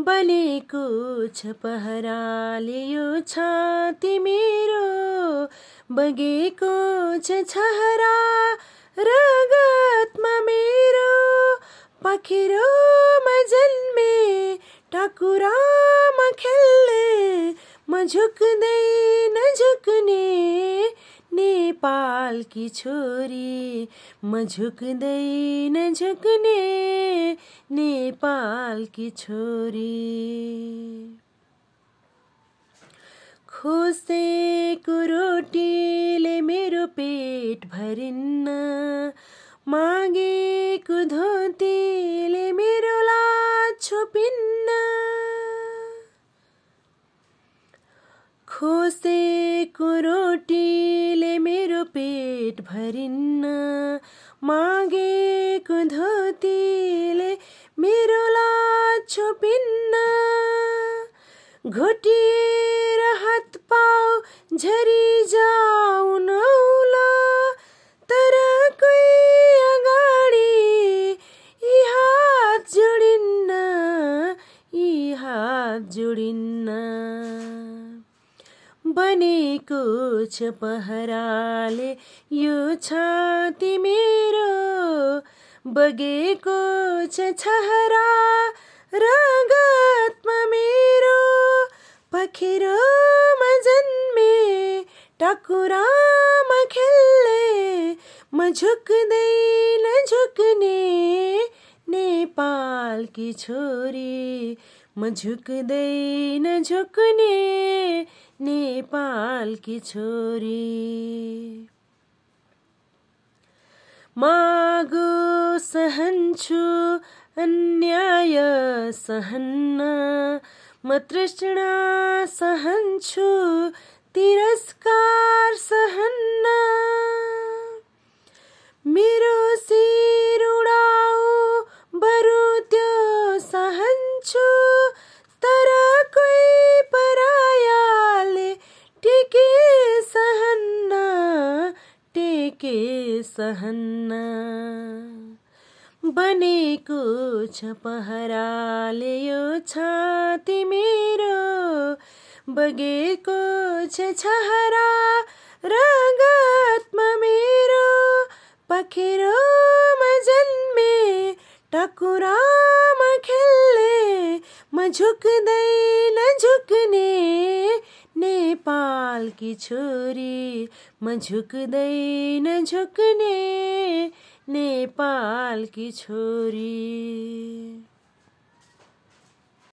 बनेको छ पहराले यो छाती मेरो, बगेको छ छहरा रगतमा मेरो। पखेरोमा जन्मे टाकुरामा खेल्ने, म झुक्दैन झुक्ने नेपालकी छोरी, म झुक्दैन झुक्ने नेपालकी छोरी। खोसेको रोटीले मेरो पेट भरिन्न, मागेको धोतीले मेरो लाज छोपिन्न। खोसेको रोटीले मेरो पेट भरिन्न, मागेको धोतीले मेरो लाज छोपिन्न। घोटिएर हात पाउ झरी जाउन औला, तर कोही अगाडि यी हात जोडिन्न, यी हात जोडिन्न। बनेको छ पहराले यो छाती मेरो, बगेको छ छहरा रगतमा मेरो। पखेरोमा जन्मे टाकुरामा खेल्ने, म झुक्दैन झुक्ने नेपालकी छोरी, म झुक्दैन झुक्ने नेपालकी छोरी। मागो सहन्छु अन्याय सहन्न, म तृष्णा सहन्छु तिरस्कार सहन्न। मेरो शिर उडाऊ बरु त्यो सहन्छु, तर कोही परायाले टेके सहन्न, टेके सहन्न। बनेको छ पहराले यो छाती मेरो, बगेको छ छहरा रगतमा मेरो। पखेरोमा जन्मे टाकुरामा खेल्ने, म झुक्दैन झुक्ने नेपालकी छोरी, म झुक्दैन झुक्ने नेपालकी छोरी।